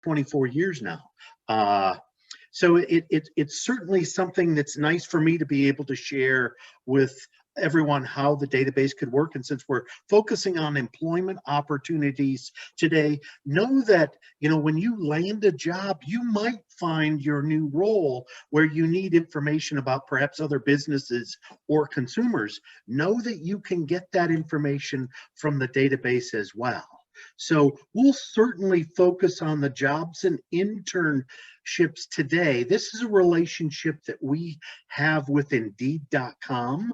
24 years now. So it's certainly something that's nice for me to be able to share with everyone how the database could work. And since we're focusing on employment opportunities today, know that, you know, when you land a job, you might find your new role where you need information about perhaps other businesses or consumers. Know that you can get that information from the database as well. So we'll certainly focus on the jobs and internships today. This is a relationship that we have with Indeed.com.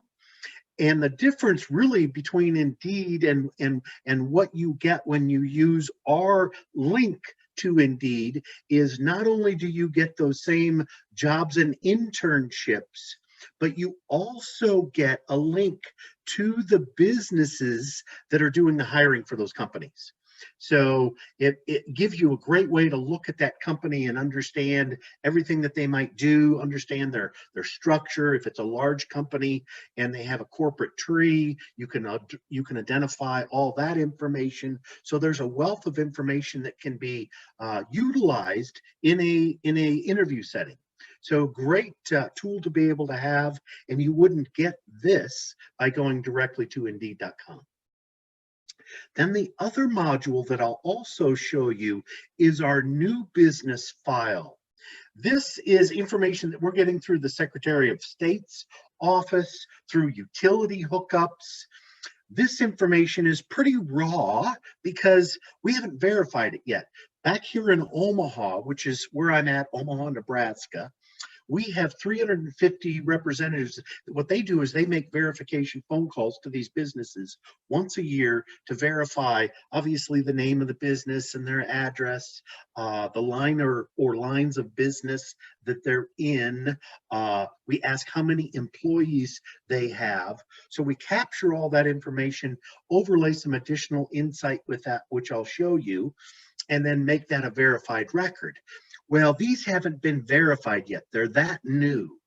And the difference really between Indeed and what you get when you use our link to Indeed is not only do you get those same jobs and internships, but you also get a link to the businesses that are doing the hiring for those companies. So it gives you a great way to look at that company and understand everything that they might do, understand their structure. If it's a large company and they have a corporate tree, you can identify all that information. So there's a wealth of information that can be utilized in a interview setting. So great tool to be able to have, and you wouldn't get this by going directly to Indeed.com. Then the other module that I'll also show you is our new business file. This is information that we're getting through the Secretary of State's office, through utility hookups. This information is pretty raw because we haven't verified it yet. Back here in Omaha, which is where I'm at, Omaha, Nebraska, we have 350 representatives. What they do is they make verification phone calls to these businesses once a year to verify, obviously, the name of the business and their address, the line or lines of business that they're in. We ask how many employees they have. So we capture all that information, overlay some additional insight with that, which I'll show you, and then make that a verified record. Well, these haven't been verified yet. They're that new.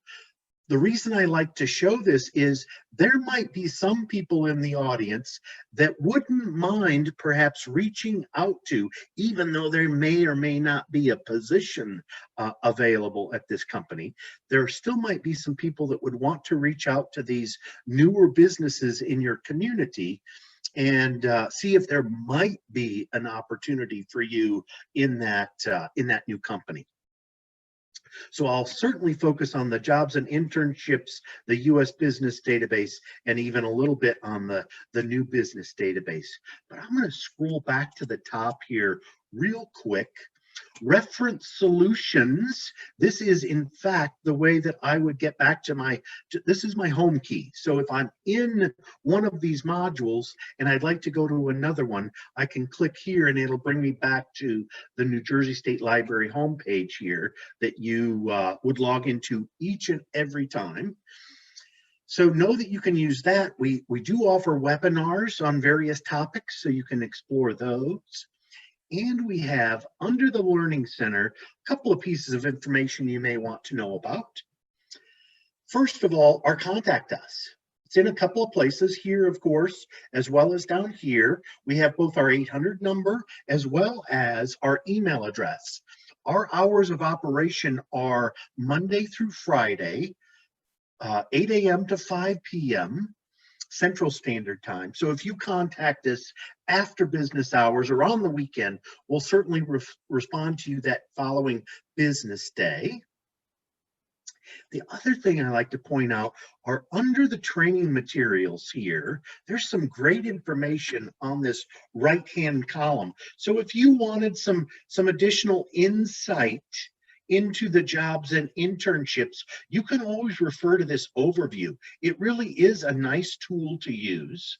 The reason I like to show this is there might be some people in the audience that wouldn't mind perhaps reaching out to, even though there may or may not be a position available at this company. There still might be some people that would want to reach out to these newer businesses in your community and see if there might be an opportunity for you in that new company. So I'll certainly focus on the jobs and internships, the U.S. business database, and even a little bit on the new business database. But I'm going to scroll back to the top here real quick. Reference solutions. This is in fact the way that I would get back to this is my home key. So if I'm in one of these modules and I'd like to go to another one, I can click here and it'll bring me back to the New Jersey State Library homepage here that you would log into each and every time. So know that you can use that. We do offer webinars on various topics, so you can explore those. And we have, under the Learning Center, a couple of pieces of information you may want to know about. First of all, our Contact Us. It's in a couple of places here, of course, as well as down here. We have both our 800 number as well as our email address. Our hours of operation are Monday through Friday, 8 a.m. to 5 p.m. Central Standard Time. So if you contact us after business hours or on the weekend, we'll certainly respond to you that following business day. The other thing I like to point out are under the training materials here, there's some great information on this right-hand column. So if you wanted some additional insight into the jobs and internships, you can always refer to this overview. It really is a nice tool to use.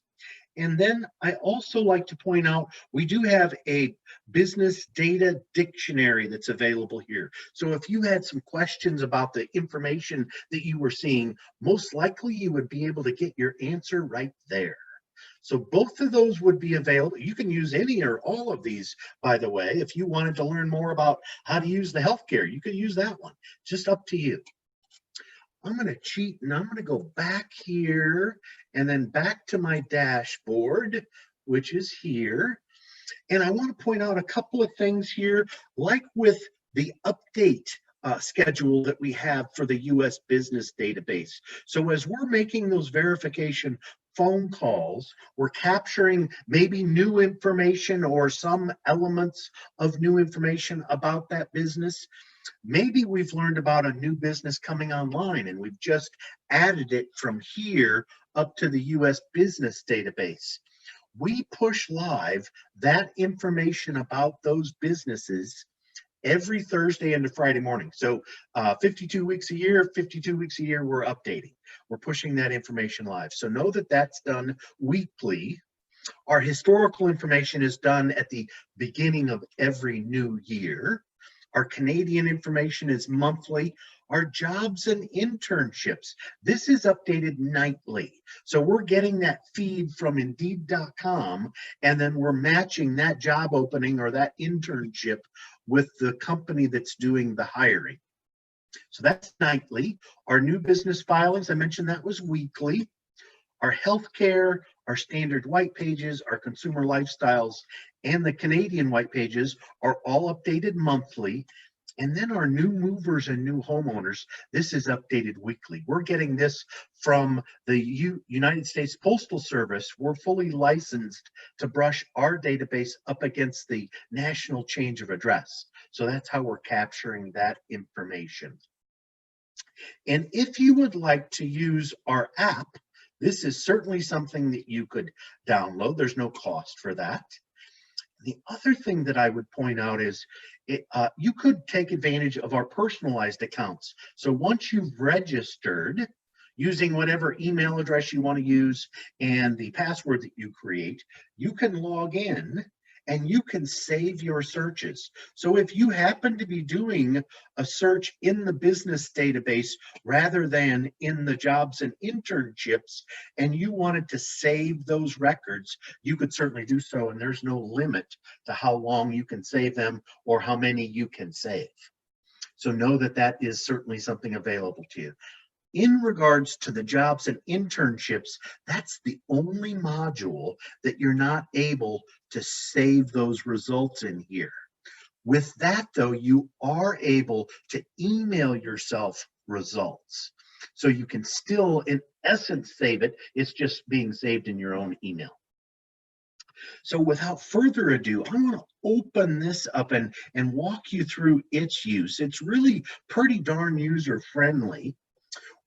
And then I also like to point out, we do have a business data dictionary that's available here. So if you had some questions about the information that you were seeing, most likely you would be able to get your answer right there. So both of those would be available. You can use any or all of these, by the way. If you wanted to learn more about how to use the healthcare, you could use that one. Just up to you. I'm going to cheat and I'm going to go back here and then back to my dashboard, which is here. And I want to point out a couple of things here, like with the update schedule that we have for the US business database. So as we're making those verification phone calls, we're capturing maybe new information or some elements of new information about that business. Maybe we've learned about a new business coming online and we've just added it from here up to the US business database. We push live that information about those businesses every Thursday into Friday morning. So 52 weeks a year, 52 weeks a year, we're updating. We're pushing that information live. So know that that's done weekly. Our historical information is done at the beginning of every new year. Our Canadian information is monthly. Our jobs and internships, this is updated nightly. So we're getting that feed from Indeed.com, and then we're matching that job opening or that internship with the company that's doing the hiring. So that's nightly. Our new business filings, I mentioned that was weekly. Our healthcare, our standard white pages, our consumer lifestyles, and the Canadian white pages are all updated monthly. And then our new movers and new homeowners, this is updated weekly. We're getting this from the United States Postal Service. We're fully licensed to brush our database up against the national change of address. So that's how we're capturing that information. And if you would like to use our app, this is certainly something that you could download. There's no cost for that. The other thing that I would point out is you could take advantage of our personalized accounts. So once you've registered using whatever email address you want to use and the password that you create, you can log in and you can save your searches. So if you happen to be doing a search in the business database rather than in the jobs and internships, and you wanted to save those records, you could certainly do so, and there's no limit to how long you can save them or how many you can save. So know that that is certainly something available to you. In regards to the jobs and internships, that's the only module that you're not able to save those results in here. With that, though, you are able to email yourself results. So you can still, in essence, save it. It's just being saved in your own email. So without further ado, I want to open this up and walk you through its use. It's really pretty darn user-friendly.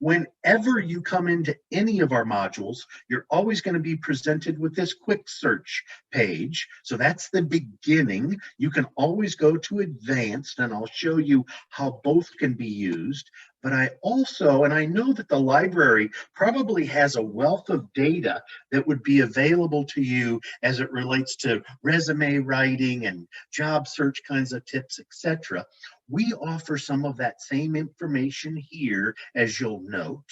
Whenever you come into any of our modules, you're always going to be presented with this quick search page. So that's the beginning. You can always go to advanced, and I'll show you how both can be used. But I also, and I know that the library probably has a wealth of data that would be available to you as it relates to resume writing and job search kinds of tips, etc. We offer some of that same information here, as you'll note.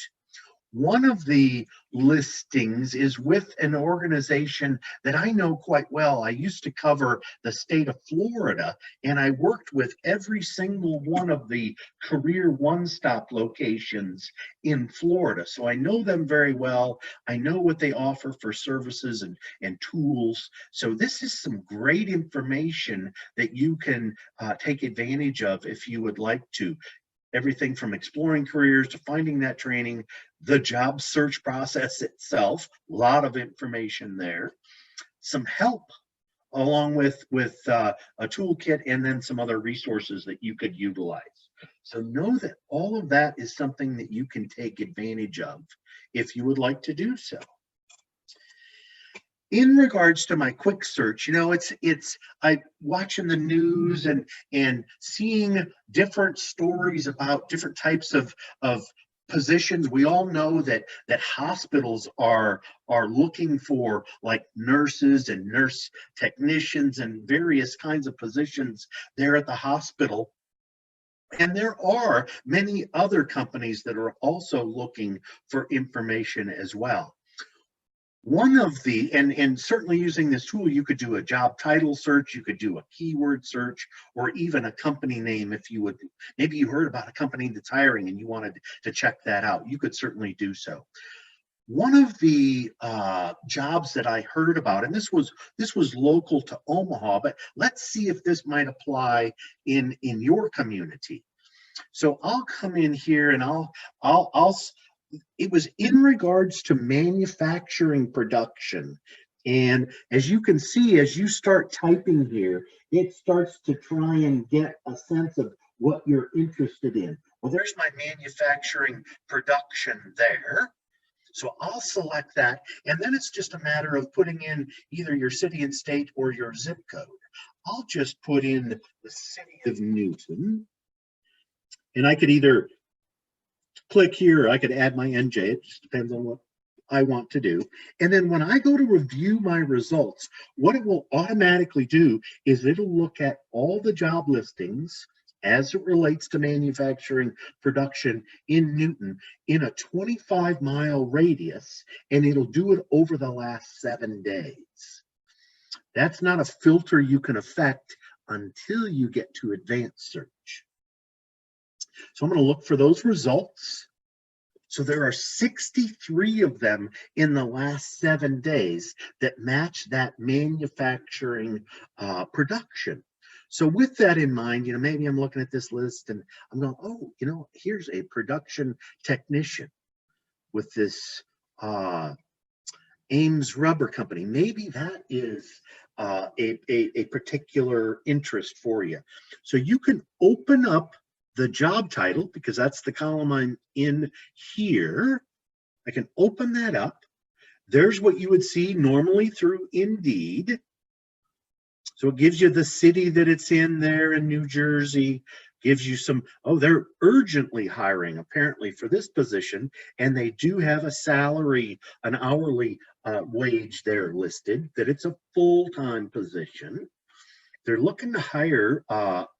One of the listings is with an organization that I know quite well. I used to cover the state of Florida, and I worked with every single one of the career one-stop locations in Florida. So I know them very well. I know what they offer for services and tools. So this is some great information that you can take advantage of if you would like to. Everything from exploring careers to finding that training, the job search process itself, a lot of information there, some help along with a toolkit, and then some other resources that you could utilize. So know that all of that is something that you can take advantage of if you would like to do so. In regards to my quick search, you know, I watching the news and seeing different stories about different types of positions. We all know that hospitals are looking for like nurses and nurse technicians and various kinds of positions there at the hospital. And there are many other companies that are also looking for information as well. One of the, and certainly using this tool, you could do a job title search, you could do a keyword search, or even a company name if you would. Maybe you heard about a company that's hiring and you wanted to check that out. You could certainly do so. One of the jobs that I heard about, and this was local to Omaha, but let's see if this might apply in your community. So I'll come in here and I'll it was in regards to manufacturing production. And as you can see, as you start typing here, it starts to try and get a sense of what you're interested in. Well, there's my manufacturing production there. So I'll select that, and then it's just a matter of putting in either your city and state or your zip code. I'll just put in the city of Newton, and I could either click here, or I could add my NJ. It just depends on what I want to do. And then when I go to review my results, what it will automatically do is it'll look at all the job listings as it relates to manufacturing production in Newton in a 25-mile radius, and it'll do it over the last 7 days. That's not a filter you can affect until you get to advanced search. So I'm going to look for those results. So there are 63 of them in the last 7 days that match that manufacturing production. So with that in mind, maybe I'm looking at this list and I'm going, oh, here's a production technician with this Ames Rubber Company. Maybe that is a particular interest for you. So you can open up the job title, because that's the column I'm in here. I can open that up. There's what you would see normally through Indeed. So it gives you the city that it's in there in New Jersey, gives you some, they're urgently hiring apparently for this position, and they do have a salary, an hourly wage there listed, that it's a full-time position. They're looking to hire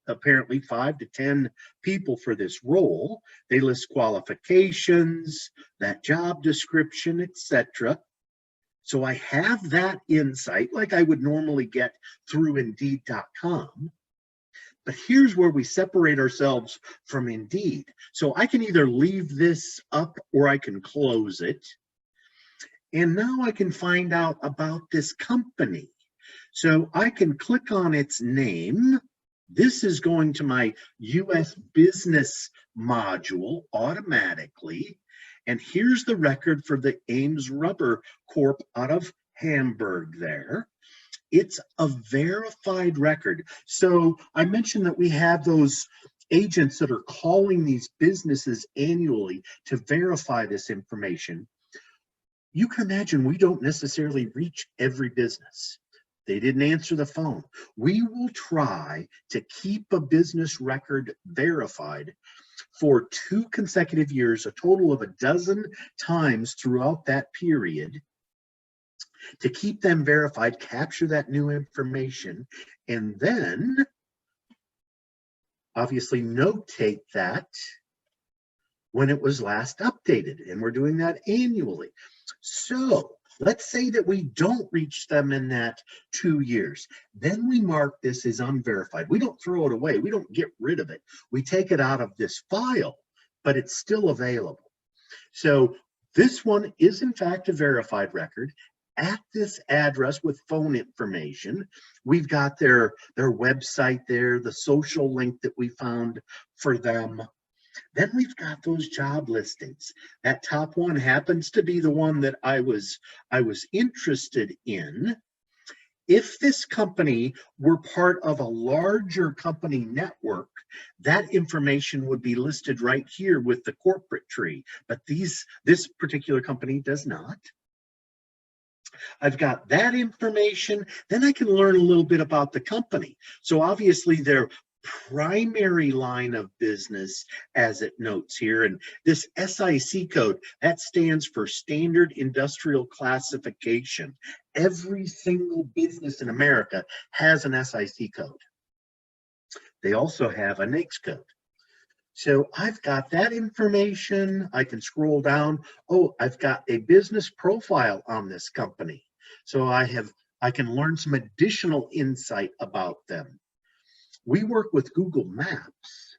apparently 5 to 10 people for this role. They list qualifications, that job description, etc. So I have that insight like I would normally get through Indeed.com. But here's where we separate ourselves from Indeed. So I can either leave this up or I can close it. And now I can find out about this company. So I can click on its name. This is going to my US business module automatically. And here's the record for the Ames Rubber Corp out of Hamburg there. It's a verified record. So I mentioned that we have those agents that are calling these businesses annually to verify this information. You can imagine we don't necessarily reach every business. They didn't answer the phone. We will try to keep a business record verified for 2 consecutive years, a total of 12 times throughout that period, to keep them verified, capture that new information, and then obviously notate that when it was last updated, and we're doing that annually. So let's say that we don't reach them in that 2 years. Then we mark this as unverified. We don't throw it away. We don't get rid of it. We take it out of this file, but it's still available. So this one is in fact a verified record at this address with phone information. We've got their website there, the social link that we found for them. Then we've got those job listings. That top one happens to be the one that I was interested in. If this company were part of a larger company network, that information would be listed right here with the corporate tree. But this particular company does not. I've got that information. Then I can learn a little bit about the company. So obviously their primary line of business, as it notes here, and this SIC code, that stands for Standard Industrial Classification. Every single business in America has an SIC code. They also have a NAICS code. So I've got that information. I can scroll down. Oh, I've got a business profile on this company. So I can learn some additional insight about them. We work with Google Maps.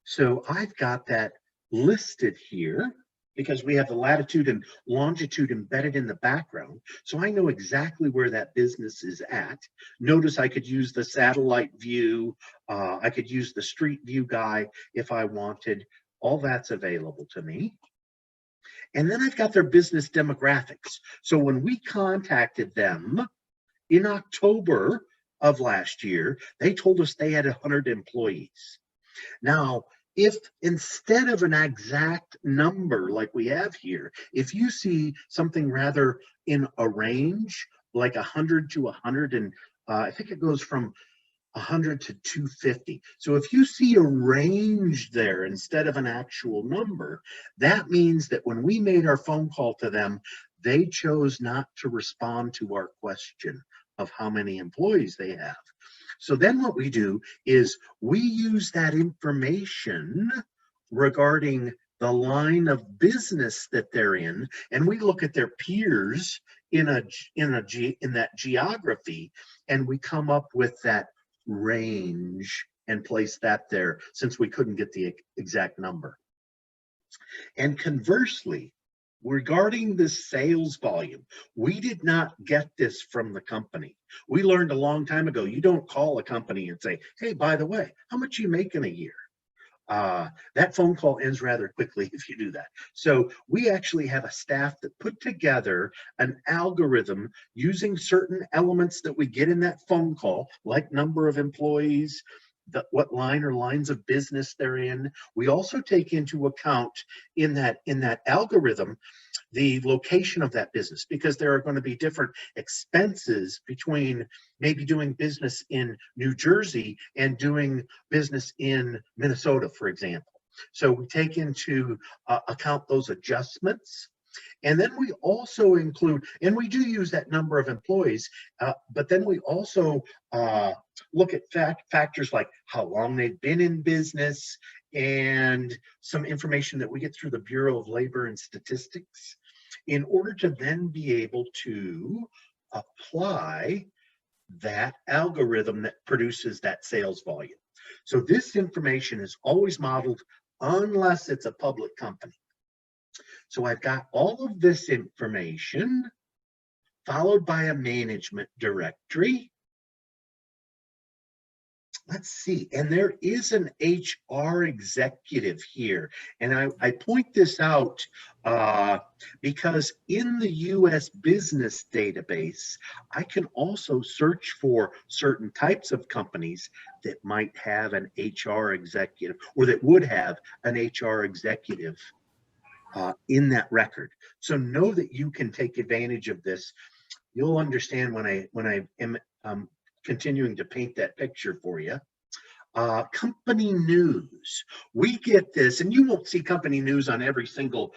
So I've got that listed here. because we have the latitude and longitude embedded in the background. So I know exactly where that business is at. Notice I could use the satellite view. I could use the street view guy if I wanted. All that's available to me. And then I've got their business demographics. So when we contacted them in October of last year, they told us they had 100 employees. Now, if instead of an exact number like we have here, if you see something rather in a range, like 100 to 100, and I think it goes from 100 to 250. So if you see a range there instead of an actual number, that means that when we made our phone call to them, they chose not to respond to our question of how many employees they have. So then what we do is we use that information regarding the line of business that they're in, and we look at their peers in that geography, and we come up with that range and place that there, since we couldn't get the exact number. And conversely, regarding the sales volume, we did not get this from the company. We learned a long time ago, you don't call a company and say, hey, by the way, how much you make in a year? That phone call ends rather quickly if you do that. So we actually have a staff that put together an algorithm using certain elements that we get in that phone call, like number of employees, what line or lines of business they're in. We also take into account in that algorithm the location of that business, because there are going to be different expenses between maybe doing business in New Jersey and doing business in Minnesota, for example. So we take into account those adjustments. And then we also include, and we do use that number of employees, but then we also look at factors like how long they've been in business and some information that we get through the Bureau of Labor and Statistics, in order to then be able to apply that algorithm that produces that sales volume. So this information is always modeled unless it's a public company. So I've got all of this information followed by a management directory. Let's see, and there is an HR executive here. And I point this out because in the US business database, I can also search for certain types of companies that might have an HR executive, or that would have an HR executive in that record. So know that you can take advantage of this. You'll understand when I am continuing to paint that picture for you. Company news. We get this, and you won't see company news on every single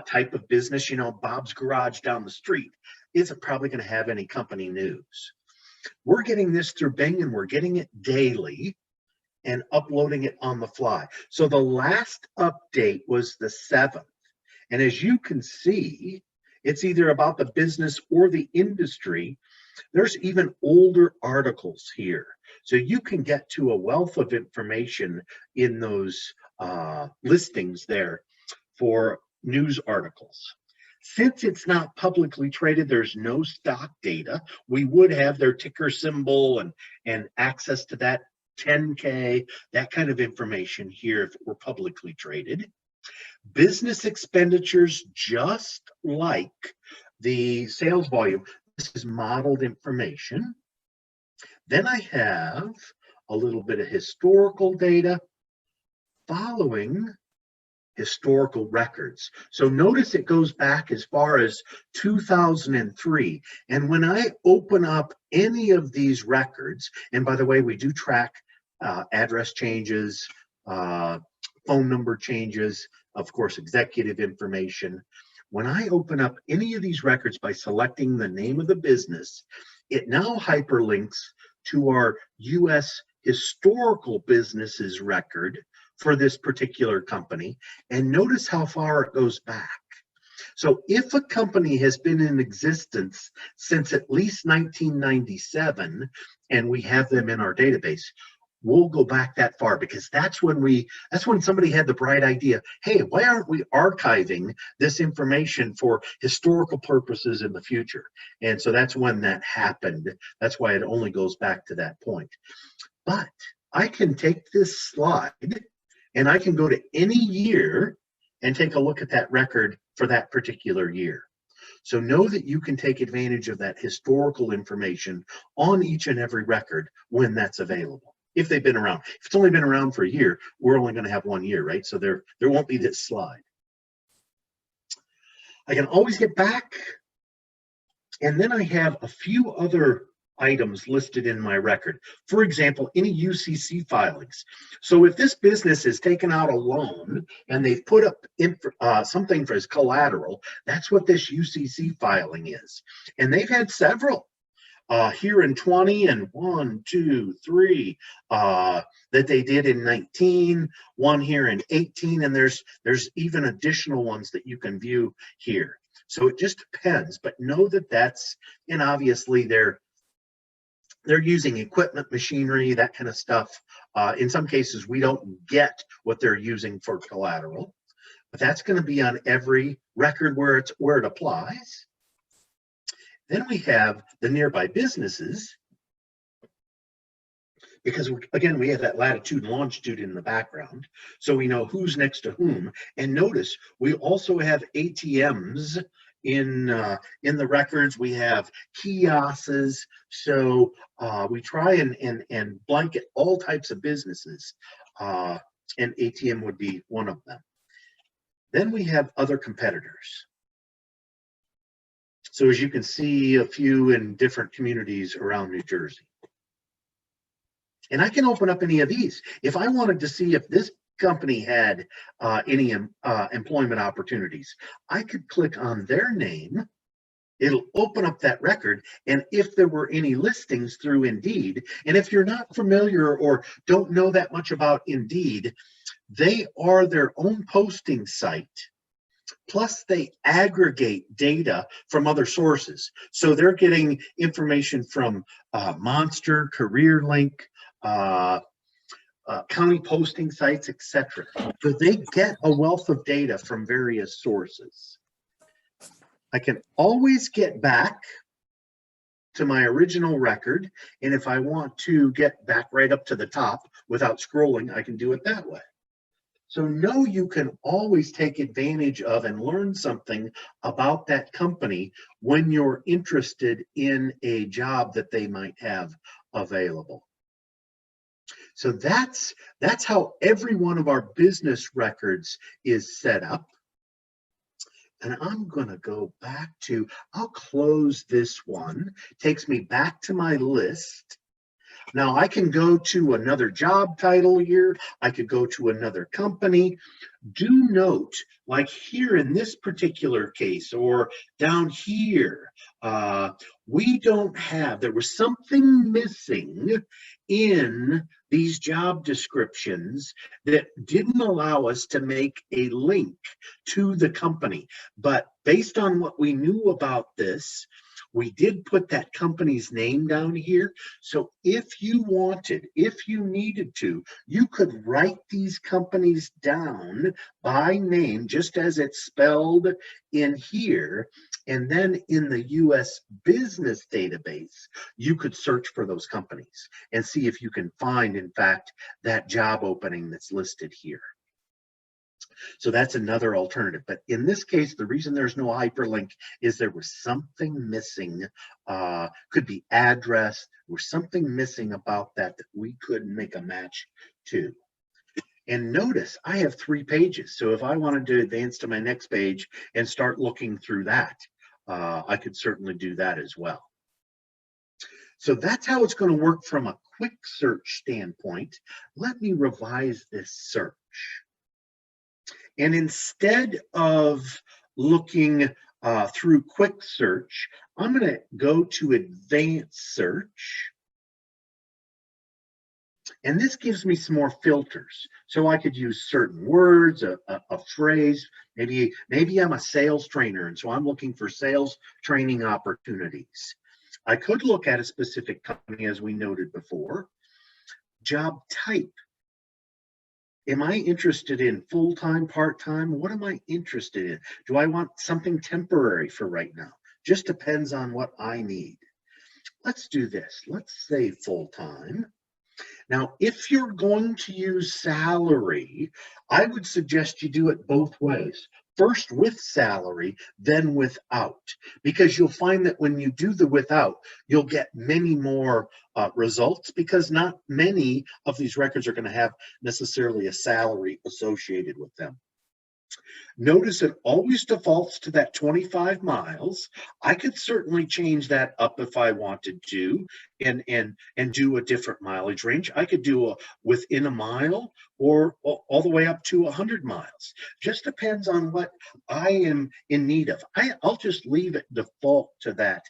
type of business. You know, Bob's Garage down the street isn't probably going to have any company news. We're getting this through Bing, and we're getting it daily and uploading it on the fly. So the last update was the 7th. And as you can see, it's either about the business or the industry. There's even older articles here. So you can get to a wealth of information in those listings there for news articles. Since it's not publicly traded, there's no stock data. We would have their ticker symbol and access to that 10K, that kind of information here if it were publicly traded. Business expenditures, just like the sales volume, this is modeled information. Then I have a little bit of historical data following historical records. So notice it goes back as far as 2003. And when I open up any of these records, and by the way, we do track address changes, phone number changes, of course, executive information. When I open up any of these records by selecting the name of the business, it now hyperlinks to our US historical businesses record for this particular company. And notice how far it goes back. So if a company has been in existence since at least 1997, and we have them in our database, we'll go back that far, because that's when somebody had the bright idea, hey, why aren't we archiving this information for historical purposes in the future? And so that's when that happened. That's why it only goes back to that point. But I can take this slide and I can go to any year and take a look at that record for that particular year. So know that you can take advantage of that historical information on each and every record when that's available, if they've been around. If it's only been around for a year, we're only going to have 1 year, right? So there won't be this slide. I can always get back, and then I have a few other items listed in my record. For example, any UCC filings. So if this business has taken out a loan and they've put up something for as collateral, that's what this UCC filing is. And they've had several here in 20 and 1, 2, 3 that they did in 19, one here in 18, and there's even additional ones that you can view here. So it just depends, but know that that's, and obviously they're using equipment, machinery, that kind of stuff. In some cases, we don't get what they're using for collateral, but that's going to be on every record where it applies. Then we have the nearby businesses, because again, we have that latitude and longitude in the background, so we know who's next to whom. And notice we also have ATMs in the records. We have kiosks, so we try and blanket all types of businesses, and ATM would be one of them. Then we have other competitors. So as you can see, a few in different communities around New Jersey. And I can open up any of these. If I wanted to see if this company had any employment opportunities, I could click on their name. It'll open up that record, and if there were any listings through Indeed, and if you're not familiar or don't know that much about Indeed, they are their own posting site, plus they aggregate data from other sources. So they're getting information from Monster, CareerLink, county posting sites, etc. So they get a wealth of data from various sources. I can always get back to my original record, and if I want to get back right up to the top without scrolling, I can do it that way. So know you can always take advantage of and learn something about that company when you're interested in a job that they might have available. So that's how every one of our business records is set up. And I'm going to go back to, I'll close this one. Takes me back to my list. Now I can go to another job title here. I could go to another company. Do note, like here in this particular case, or down here, we don't have, there was something missing in these job descriptions that didn't allow us to make a link to the company. But based on what we knew about this, we did put that company's name down here. So if you wanted, if you needed to, you could write these companies down by name, just as it's spelled in here. And then in the US business database, you could search for those companies and see if you can find, in fact, that job opening that's listed here. So that's another alternative. But in this case, the reason there's no hyperlink is there was something missing. Could be address, there was something missing about that we couldn't make a match to. And notice I have 3 pages. So if I wanted to advance to my next page and start looking through that, I could certainly do that as well. So that's how it's going to work from a quick search standpoint. Let me revise this search. And instead of looking through quick search, I'm going to go to advanced search. And this gives me some more filters. So I could use certain words, a phrase. Maybe I'm a sales trainer, and so I'm looking for sales training opportunities. I could look at a specific company, as we noted before. Job type. Am I interested in full-time, part-time? What am I interested in? Do I want something temporary for right now? Just depends on what I need. Let's do this. Let's say full-time. Now, if you're going to use salary, I would suggest you do it both ways. First with salary, then without, because you'll find that when you do the without, you'll get many more results because not many of these records are going to have necessarily a salary associated with them. Notice it always defaults to that 25 miles. I could certainly change that up if I wanted to and do a different mileage range. I could do a within a mile or all the way up to 100 miles. Just depends on what I am in need of. I'll just leave it default to that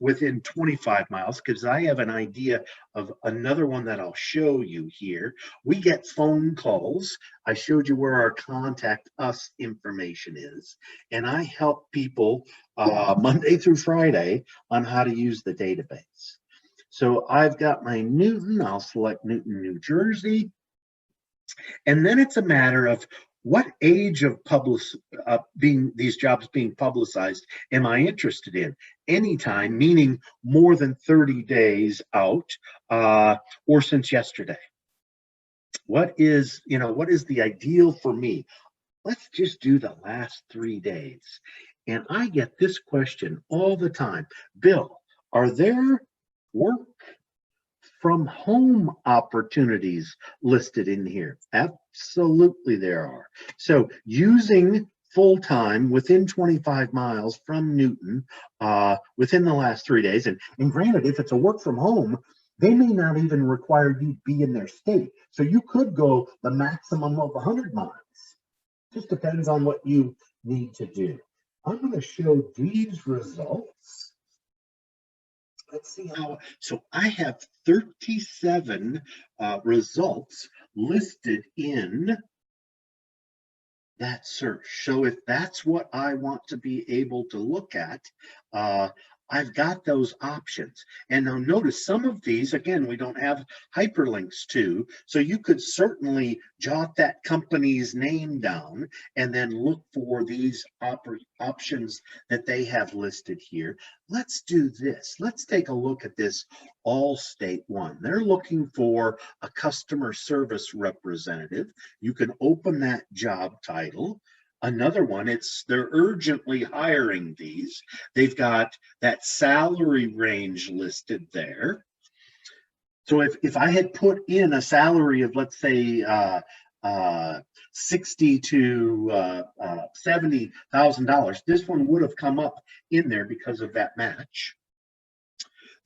within 25 miles because I have an idea of another one that I'll show you here. We get phone calls. I showed you where our contact us information is, and I help people Monday through Friday on how to use the database. So I've got my Newton. I'll select Newton, New Jersey. And then it's a matter of what age of these jobs being publicized am I interested in? Anytime, meaning more than 30 days out, or since yesterday. What is the ideal for me? Let's just do the last 3 days. And I get this question all the time. Bill, are there work from home opportunities listed in here? Absolutely there are. So using full-time within 25 miles from Newton within the last 3 days, and granted, if it's a work from home, they may not even require you to be in their state. So you could go the maximum of 100 miles. Just depends on what you need to do. I'm going to show these results. Let's see how, so I have 37 results listed in that search. So if that's what I want to be able to look at, I've got those options. And now notice some of these, again, we don't have hyperlinks to, so you could certainly jot that company's name down and then look for these options that they have listed here. Let's do this. Let's take a look at this Allstate one. They're looking for a customer service representative. You can open that job title. Another one, they're urgently hiring these. They've got that salary range listed there. So if I had put in a salary of, let's say, $60,000 to $70,000, this one would have come up in there because of that match.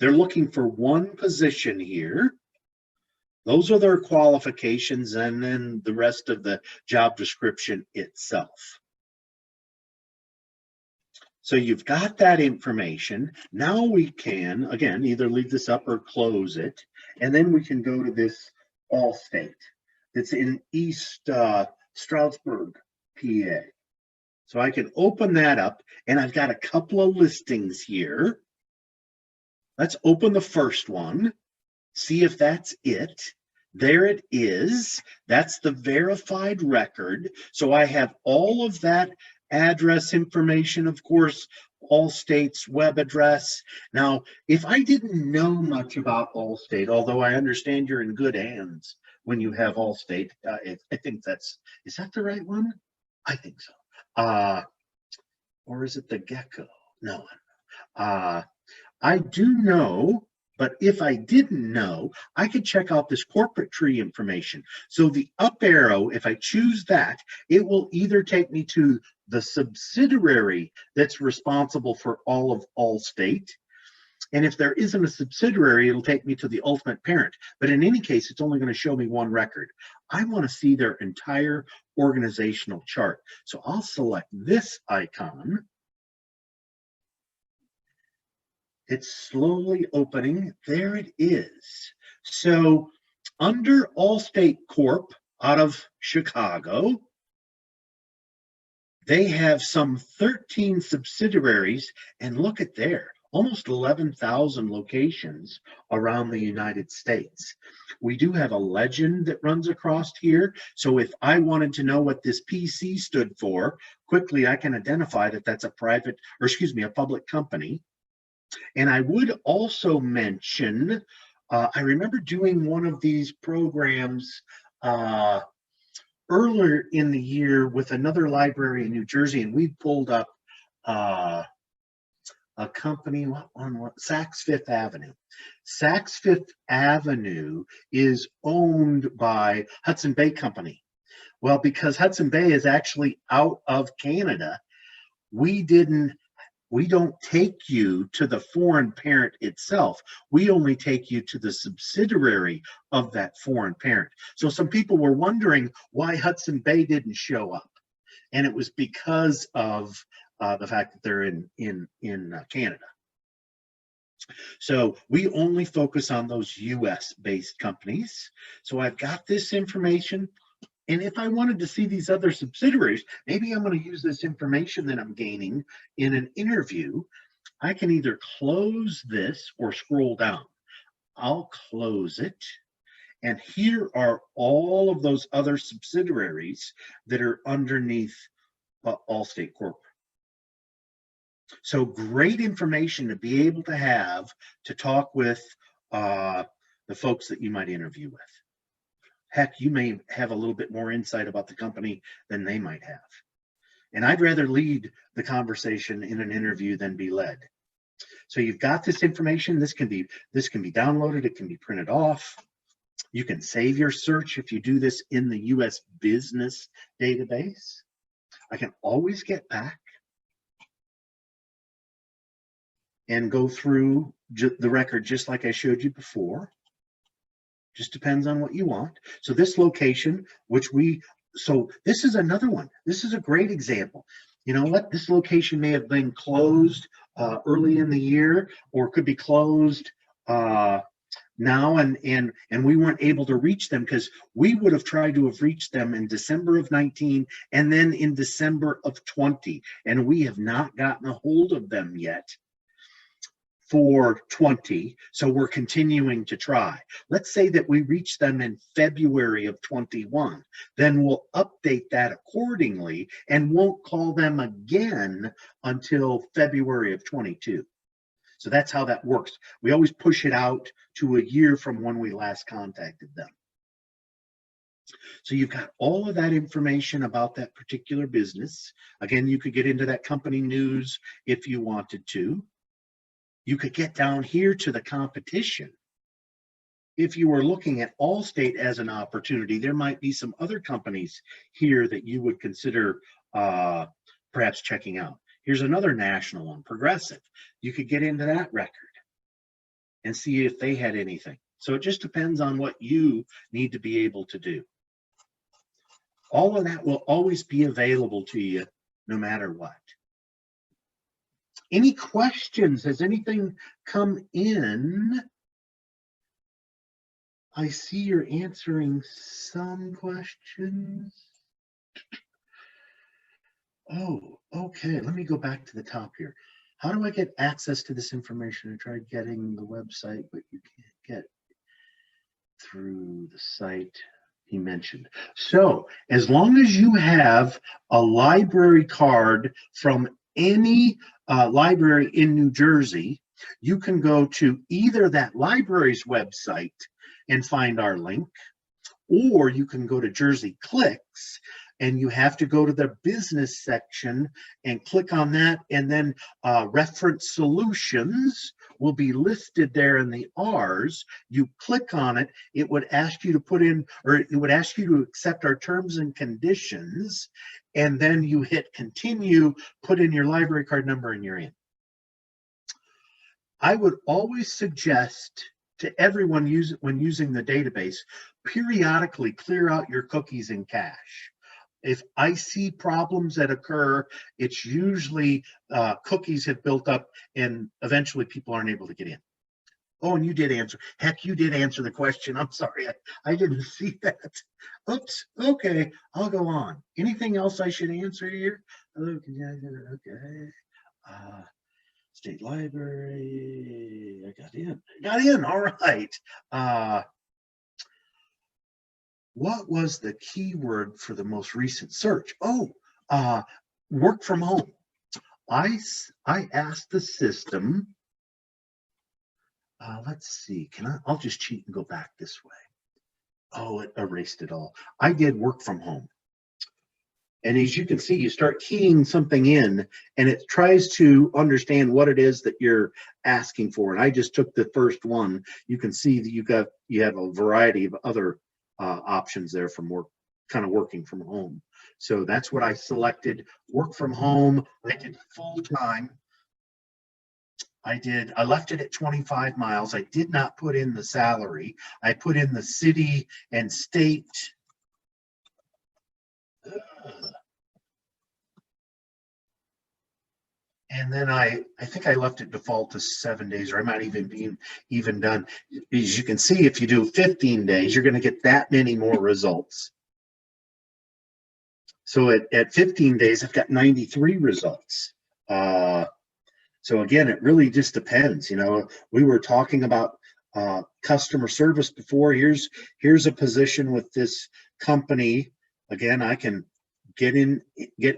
They're looking for one position here. Those are their qualifications, and then the rest of the job description itself. So you've got that information. Now we can, again, either leave this up or close it, and then we can go to this Allstate. It's in East Stroudsburg, PA. So I can open that up, and I've got a couple of listings here. Let's open the first one. See if that's it. There it is. That's the verified record. So I have all of that address information, of course, Allstate's web address. Now, if I didn't know much about Allstate, although I understand you're in good hands when you have Allstate, I think is that the right one? I think so. Or is it the Gecko? No. I do know. But if I didn't know, I could check out this corporate tree information. So the up arrow, if I choose that, it will either take me to the subsidiary that's responsible for all of Allstate. And if there isn't a subsidiary, it'll take me to the ultimate parent. But in any case, it's only going to show me one record. I want to see their entire organizational chart. So I'll select this icon. It's slowly opening. There it is. So under Allstate Corp out of Chicago, they have some 13 subsidiaries, and look at there. almost 11,000 locations around the United States. We do have a legend that runs across here. So if I wanted to know what this PC stood for, quickly I can identify that that's a private, or excuse me, a public company. And I would also mention, I remember doing one of these programs earlier in the year with another library in New Jersey, and we pulled up a company on what, Saks Fifth Avenue. Saks Fifth Avenue is owned by Hudson Bay Company. Well, because Hudson Bay is actually out of Canada, we don't take you to the foreign parent itself. We only take you to the subsidiary of that foreign parent. So some people were wondering why Hudson Bay didn't show up. And it was because of the fact that they're in Canada. So we only focus on those US based companies. So I've got this information. And if I wanted to see these other subsidiaries, maybe I'm going to use this information that I'm gaining in an interview. I can either close this or scroll down. I'll close it. And here are all of those other subsidiaries that are underneath Allstate Corp. So great information to be able to have to talk with the folks that you might interview with. Heck, you may have a little bit more insight about the company than they might have. And I'd rather lead the conversation in an interview than be led. So you've got this information. This can be downloaded. It can be printed off. You can save your search if you do this in the US business database. I can always get back and go through the record just like I showed you before. Just depends on what you want. So this location, so this is another one. This is a great example. You know what? This location may have been closed early in the year, or could be closed now, and we weren't able to reach them because we would have tried to have reached them in December of 19 and then in December of 20, and we have not gotten a hold of them yet for 20, so we're continuing to try. Let's say that we reach them in February of 21, then we'll update that accordingly and won't call them again until February of 22. So that's how that works. We always push it out to a year from when we last contacted them. So you've got all of that information about that particular business. Again, you could get into that company news if you wanted to. You could get down here to the competition. If you were looking at Allstate as an opportunity, there might be some other companies here that you would consider perhaps checking out. Here's another national one, Progressive. You could get into that record and see if they had anything. So it just depends on what you need to be able to do. All of that will always be available to you no matter what. Any questions? Has anything come in? I see you're answering some questions. Oh, okay. Let me go back to the top here. How do I get access to this information? I tried getting the website, but you can't get through the site he mentioned. So as long as you have a library card from any library in New Jersey, you can go to either that library's website and find our link, or you can go to Jersey Clicks and you have to go to the business section and click on that, and then reference solutions will be listed there in the R's. You click on it, it would ask you to put in, or it would ask you to accept our terms and conditions, and then you hit continue, put in your library card number, and you're in. I would always suggest to everyone when using the database, periodically clear out your cookies and cache. If I see problems that occur, it's usually cookies have built up and eventually people aren't able to get in. Oh, and you did answer. Heck, you did answer the question. I'm sorry, I didn't see that. Oops, okay, I'll go on. Anything else I should answer here? Okay. State Library. I got in. All right. What was the keyword for the most recent search? Oh, work from home. I asked the system. Let's see. I'll just cheat and go back this way. Oh, it erased it all. I did work from home. And as you can see, you start keying something in and it tries to understand what it is that you're asking for. And I just took the first one. You can see that you have a variety of other options there from kind of working from home. So that's what I selected, work from home. I did full time. I left it at 25 miles. I did not put in the salary. I put in the city and state. And then I think I left it default to 7 days, or I might even be even done. As you can see, if you do 15 days, you're going to get that many more results. So at 15 days, I've got 93 results. So again, it really just depends. You know, we were talking about customer service before. Here's a position with this company. Again, I can get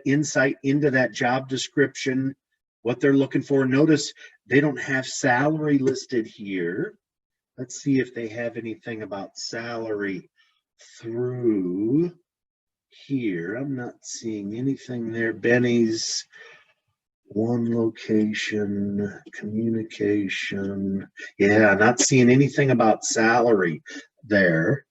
insight into that job description, what they're looking for. Notice they don't have salary listed here. Let's see if they have anything about salary through here. I'm not seeing anything there. Benny's, one location, communication. Yeah, not seeing anything about salary there.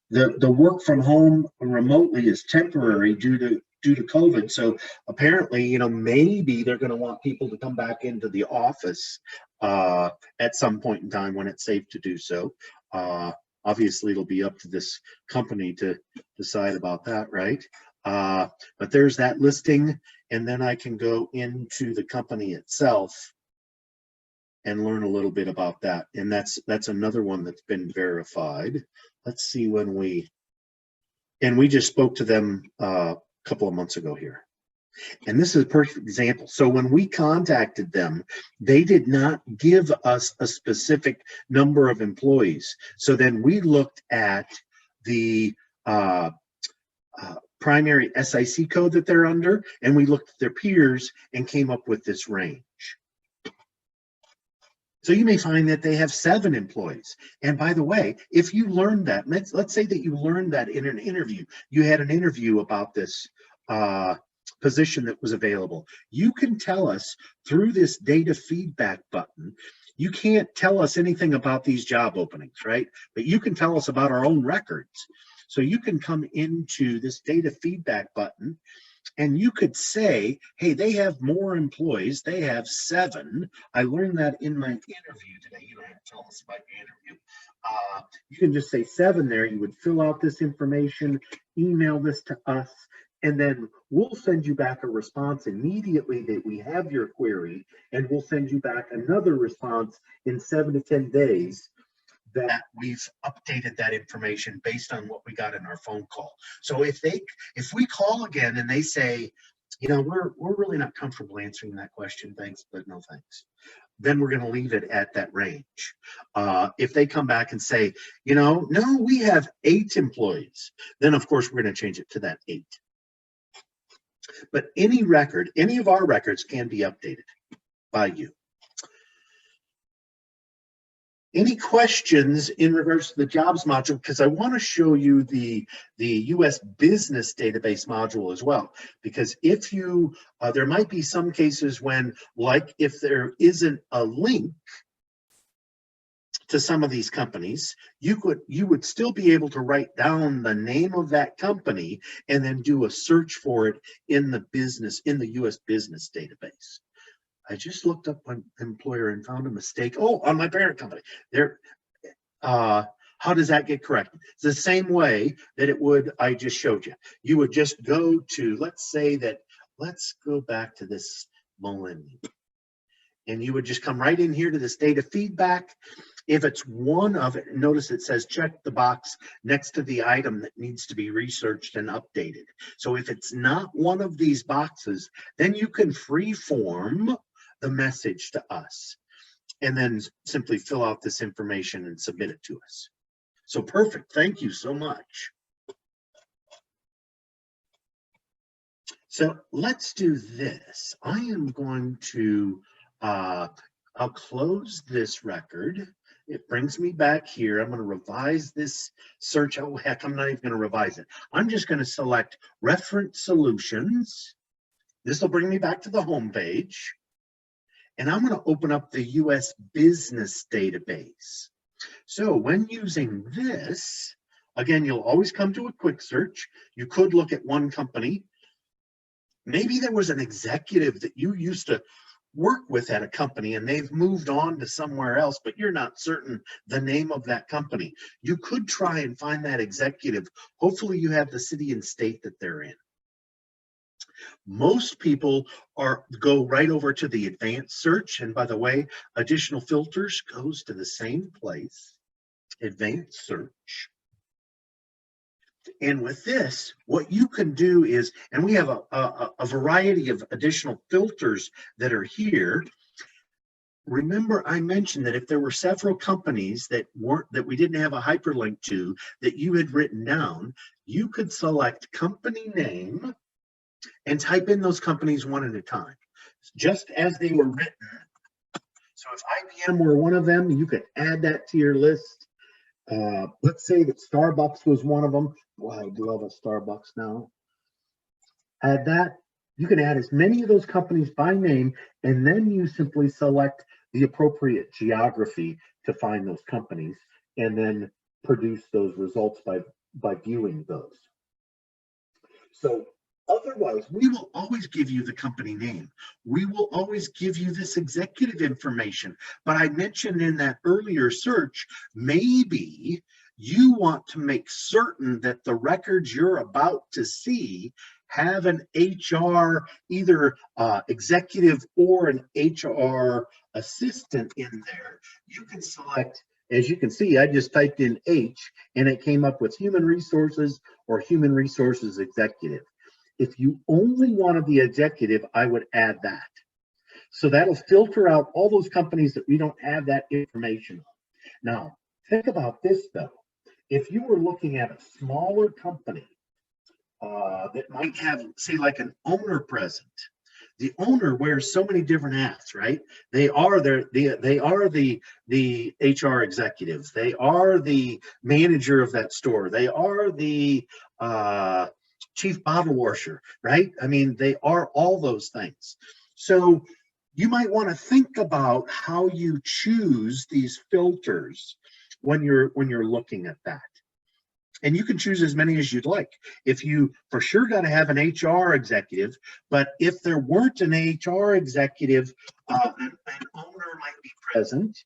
The work from home remotely is temporary due to COVID. So apparently, you know, maybe they're going to want people to come back into the office at some point in time when it's safe to do so. Obviously, it'll be up to this company to decide about that, right? But there's that listing, and then I can go into the company itself and learn a little bit about that. And that's another one that's been verified. Let's see when we just spoke to them a couple of months ago here. And this is a perfect example. So when we contacted them, they did not give us a specific number of employees. So then we looked at the primary SIC code that they're under, and we looked at their peers and came up with this range. So you may find that they have 7 employees. And by the way, if you learned that, let's say that you learned that in an interview, you had an interview about this position that was available. You can tell us through this data feedback button. You can't tell us anything about these job openings, right? But you can tell us about our own records. So you can come into this data feedback button and you could say, hey, they have more employees. They have 7. I learned that in my interview today. You don't have to tell us about your interview. You can just say 7 there. You would fill out this information, email this to us, and then we'll send you back a response immediately that we have your query, and we'll send you back another response in 7 to 10 days that we've updated that information based on what we got in our phone call. So if we call again and they say, you know, we're really not comfortable answering that question, thanks, but no thanks, then we're going to leave it at that range. If they come back and say, you know, no, we have 8 employees, then of course we're going to change it to that 8. But any of our records can be updated by you. Any questions in regards to the jobs module? Because I want to show you the US business database module as well. Because if you, there might be some cases when, like if there isn't a link to some of these companies, you would still be able to write down the name of that company and then do a search for it in the US business database. I just looked up my employer and found a mistake. Oh, on my parent company. How does that get corrected? It's the same way that it would, I just showed you. You would just go to, let's go back to this millennium. And you would just come right in here to this data feedback. If it's one of it, notice it says check the box next to the item that needs to be researched and updated. So if it's not one of these boxes, then you can free form the message to us, and then simply fill out this information and submit it to us. So perfect. Thank you so much. So let's do this. I am going to, I'll close this record. It brings me back here. I'm going to revise this search. Oh, heck, I'm not even going to revise it. I'm just going to select Reference Solutions. This will bring me back to the home page. And I'm going to open up the US Business Database. So when using this, again, you'll always come to a quick search. You could look at one company. Maybe there was an executive that you used to work with at a company and they've moved on to somewhere else, but you're not certain the name of that company. You could try and find that executive. Hopefully you have the city and state that they're in. Most people go right over to the advanced search. And by the way, additional filters goes to the same place, advanced search. And with this, what you can do is, and we have a variety of additional filters that are here. Remember, I mentioned that if there were several companies that we didn't have a hyperlink to that you had written down, you could select company name and type in those companies one at a time, just as they were written. So if IBM were one of them, you could add that to your list. Let's say that Starbucks was one of them. Well, I do love a Starbucks now. Add that. You can add as many of those companies by name, and then you simply select the appropriate geography to find those companies, and then produce those results by viewing those. So otherwise, we will always give you the company name. We will always give you this executive information. But I mentioned in that earlier search, maybe you want to make certain that the records you're about to see have an HR, either executive or an HR assistant in there. You can select, as you can see, I just typed in H and it came up with human resources or human resources executive. If you only wanted the executive, I would add that. So that'll filter out all those companies that we don't have that information on. Now, think about this though. If you were looking at a smaller company that might have, say, like an owner present, the owner wears so many different hats, right? They are the HR executives. They are the manager of that store. They are the chief bottle washer, right? I mean, they are all those things. So you might want to think about how you choose these filters when you're looking at that. And you can choose as many as you'd like. If you for sure got to have an HR executive, but if there weren't an HR executive, an owner might be present,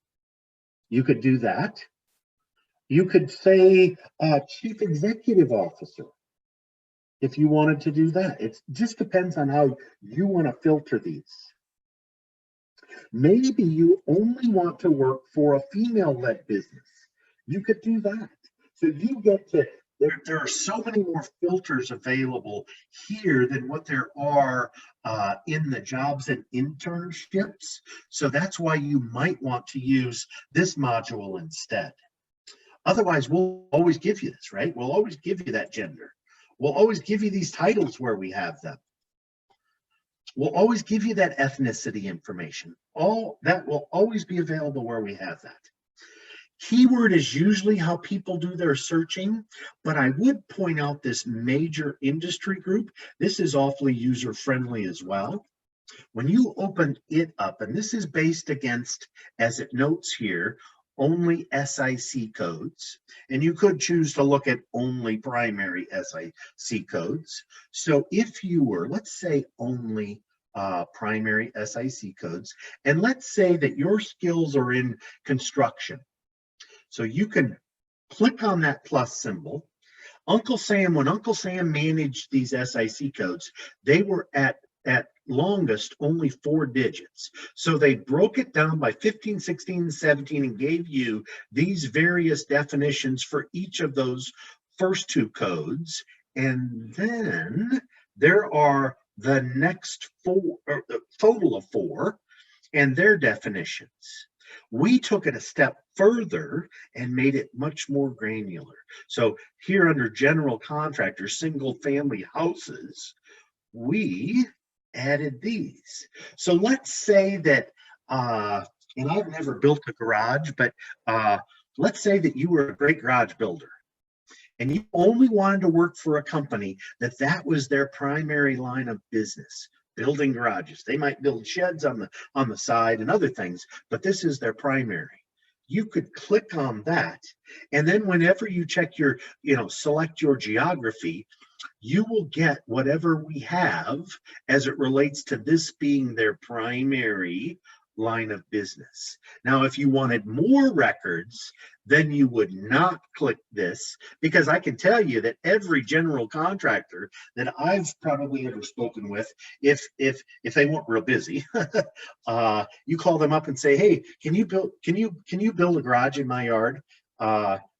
you could do that. You could say chief executive officer if you wanted to do that. It just depends on how you want to filter these. Maybe you only want to work for a female-led business. You could do that. So you get to, there are so many more filters available here than what there are in the jobs and internships. So that's why you might want to use this module instead. Otherwise, we'll always give you this, right? We'll always give you that gender. We'll always give you these titles where we have them. We'll always give you that ethnicity information. All that will always be available where we have that. Keyword is usually how people do their searching, but I would point out this major industry group. This is awfully user-friendly as well. When you open it up, and this is based against, as it notes here, only SIC codes, and you could choose to look at only primary SIC codes. So if you were, let's say, only primary SIC codes, and let's say that your skills are in construction. So you can click on that plus symbol. Uncle Sam, when Uncle Sam managed these SIC codes, they were at longest only 4 digits. So they broke it down by 15, 16, 17 and gave you these various definitions for each of those first 2 codes. And then there are the next 4, or the total of 4. and their definitions. We took it a step further and made it much more granular. So here under general contractors, single family houses, we added these. So let's say that, and I've never built a garage, but let's say that you were a great garage builder and you only wanted to work for a company that was their primary line of business, building garages. They might build sheds on the side and other things, but this is their primary. You could click on that, and then whenever you check your, select your geography, you will get whatever we have as it relates to this being their primary line of business. Now, if you wanted more records, then you would not click this, because I can tell you that every general contractor that I've probably ever spoken with, if they weren't real busy, you call them up and say, "Hey, can you build a garage in my yard?"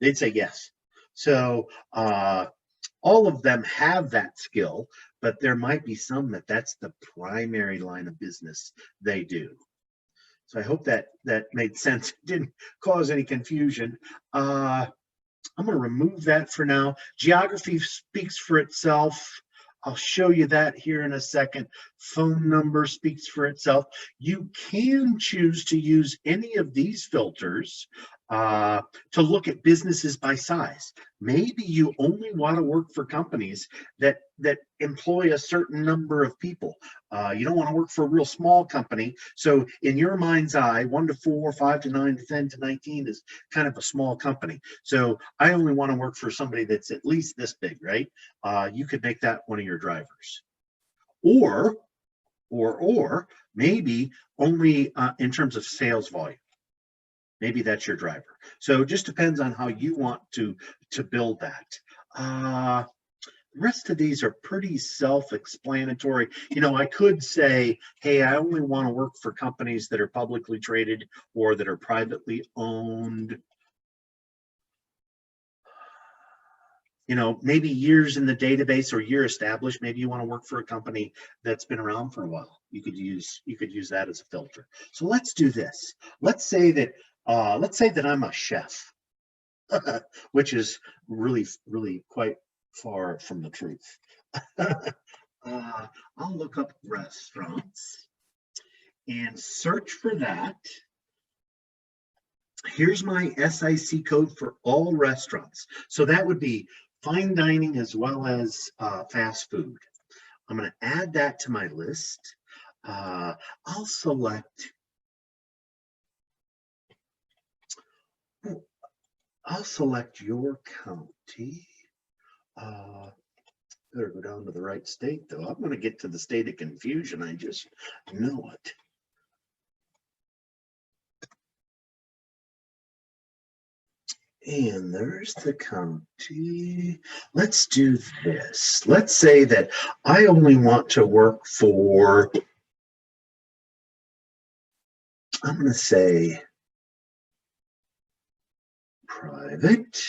They'd say yes. So all of them have that skill, but there might be some that's the primary line of business they do. So I hope that made sense. Didn't cause any confusion. I'm going to remove that for now. Geography speaks for itself. I'll show you that here in a second. Phone number speaks for itself. You can choose to use any of these filters to look at businesses by size. Maybe you only want to work for companies that employ a certain number of people. You don't want to work for a real small company. So in your mind's eye, 1 to 4, 5 to 9 to 10 to 19 is kind of a small company. So I only want to work for somebody that's at least this big, right? You could make that one of your drivers. Or maybe only in terms of sales volume. Maybe that's your driver. So it just depends on how you want to build that. The rest of these are pretty self-explanatory. I could say, hey, I only want to work for companies that are publicly traded or that are privately owned. Maybe years in the database or year established. Maybe you want to work for a company that's been around for a while. You could use that as a filter. So let's do this. Let's say that I'm a chef, which is really, really quite far from the truth. I'll look up restaurants and search for that. Here's my SIC code for all restaurants. So that would be fine dining as well as fast food. I'm going to add that to my list. I'll select your county. Better go down to the right state, though. I'm going to get to the state of confusion. I just know it. And there's the county. Let's do this. Let's say that I only want to work for, I'm going to say private.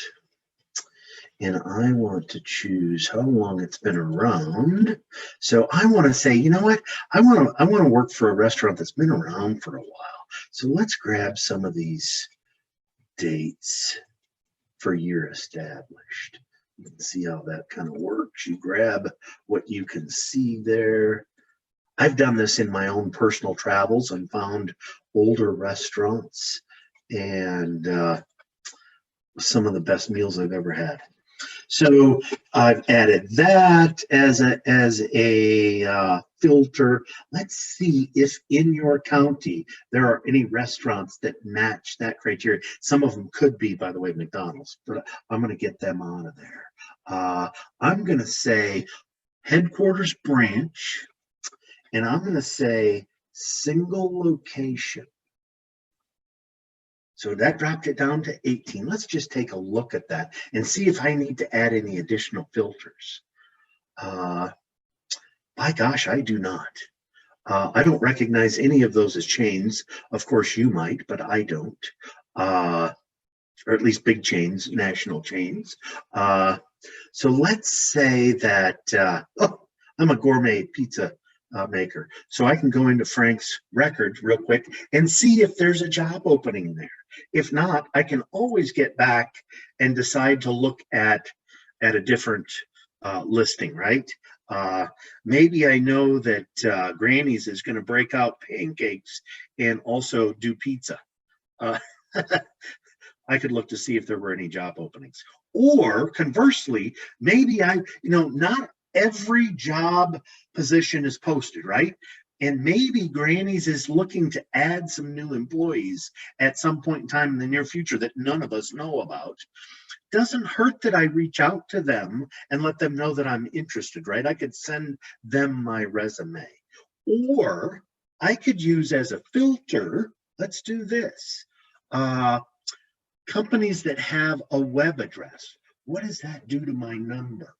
And I want to choose how long it's been around. So I want to say, you know what? I want to work for a restaurant that's been around for a while. So let's grab some of these dates for year established. You can see how that kind of works. You grab what you can see there. I've done this in my own personal travels and found older restaurants and some of the best meals I've ever had. So I've added that as a filter. Let's see if in your county there are any restaurants that match that criteria. Some of them could be, by the way, McDonald's, but I'm going to get them out of there. I'm going to say headquarters branch, and I'm going to say single location. So that dropped it down to 18. Let's just take a look at that and see if I need to add any additional filters. By gosh, I do not. I don't recognize any of those as chains. Of course, you might, but I don't. Or at least big chains, national chains. So let's say that, I'm a gourmet pizza maker. So I can go into Frank's record real quick and see if there's a job opening there. If not, I can always get back and decide to look at a different listing, right? Maybe I know that Granny's is going to break out pancakes and also do pizza. Uh, I could look to see if there were any job openings. Or conversely, maybe not every job position is posted, right? And maybe Granny's is looking to add some new employees at some point in time in the near future that none of us know about. Doesn't hurt that I reach out to them and let them know that I'm interested, right? I could send them my resume. Or I could use as a filter, let's do this. Companies that have a web address. What does that do to my number?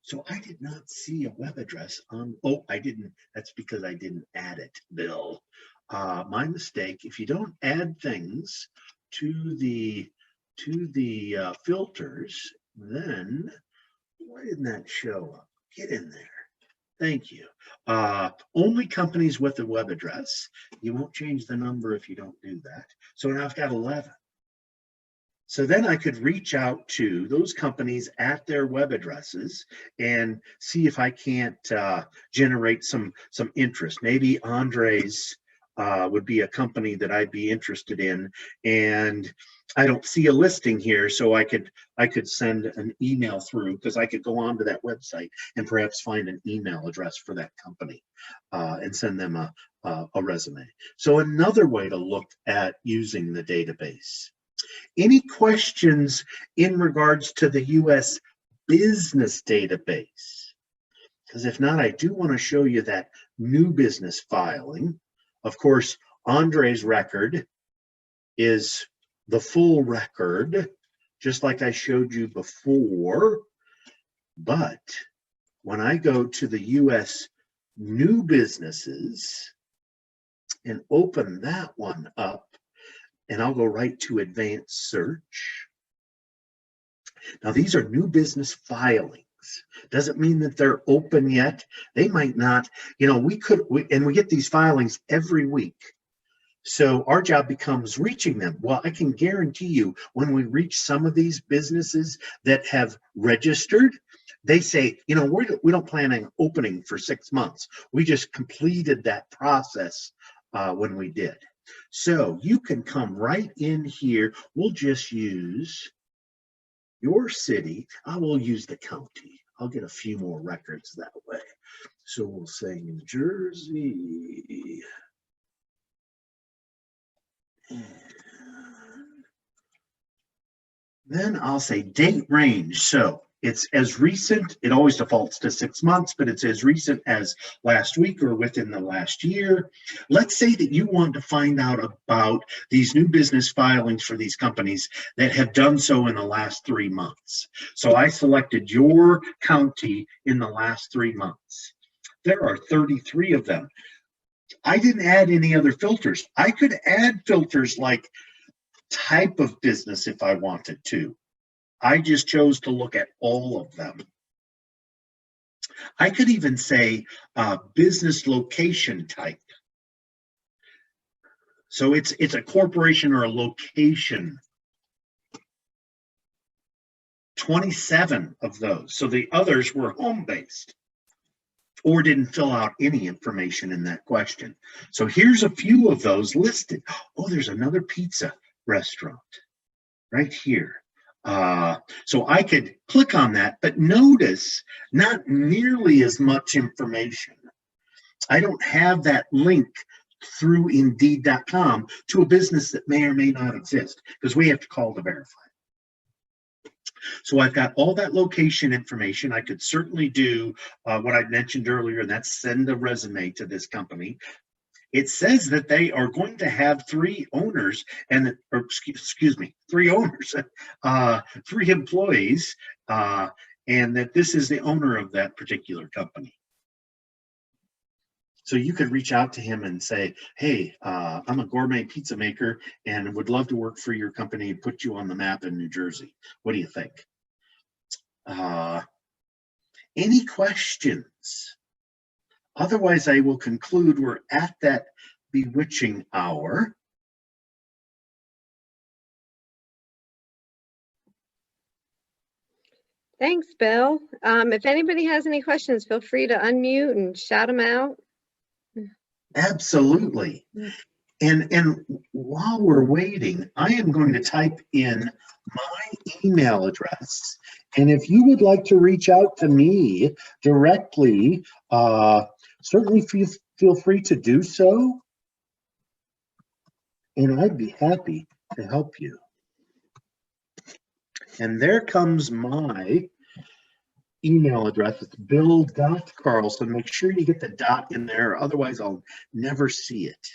So I did not see a web address on, oh, I didn't, that's because I didn't add it, Bill. My mistake. If you don't add things to the filters, then why didn't that show up? Get in there. Thank you. Only companies with a web address. You won't change the number if you don't do that. So now I've got 11. So then I could reach out to those companies at their web addresses and see if I can't generate some interest. Maybe Andres would be a company that I'd be interested in, and I don't see a listing here, so I could send an email through, because I could go onto that website and perhaps find an email address for that company and send them a resume. So another way to look at using the database. Any questions in regards to the U.S. business database? Because if not, I do want to show you that new business filing. Of course, Andre's record is the full record, just like I showed you before. But when I go to the U.S. new businesses and open that one up, and I'll go right to advanced search. Now, these are new business filings. Doesn't mean that they're open yet. They might not, we get these filings every week. So our job becomes reaching them. Well, I can guarantee you when we reach some of these businesses that have registered, they say, we don't plan on opening for 6 months. We just completed that process when we did. So you can come right in here. We'll just use your city. I will use the county. I'll get a few more records that way. So we'll say New Jersey. And then I'll say date range. So it's as recent, it always defaults to 6 months, but it's as recent as last week or within the last year. Let's say that you want to find out about these new business filings for these companies that have done so in the last 3 months. So I selected your county in the last 3 months. There are 33 of them. I didn't add any other filters. I could add filters like type of business if I wanted to. I just chose to look at all of them. I could even say business location type. So it's a corporation or a location. 27 of those. So the others were home-based or didn't fill out any information in that question. So here's a few of those listed. Oh, there's another pizza restaurant right here. So I could click on that, but notice not nearly as much information. I don't have that link through Indeed.com to a business that may or may not exist, because we have to call to verify. So I've got all that location information. I could certainly do what I mentioned earlier, and that's send a resume to this company. It says that they are going to have 3 owners and, or excuse me, 3 owners, 3 employees, and that this is the owner of that particular company. So you could reach out to him and say, hey, I'm a gourmet pizza maker and would love to work for your company and put you on the map in New Jersey. What do you think? Any questions? Otherwise, I will conclude we're at that bewitching hour. Thanks, Bill. If anybody has any questions, feel free to unmute and shout them out. Absolutely. And while we're waiting, I am going to type in my email address. And if you would like to reach out to me directly, certainly feel free to do so. And I'd be happy to help you. And there comes my email address. It's bill.carlson. Make sure you get the dot in there, otherwise I'll never see it.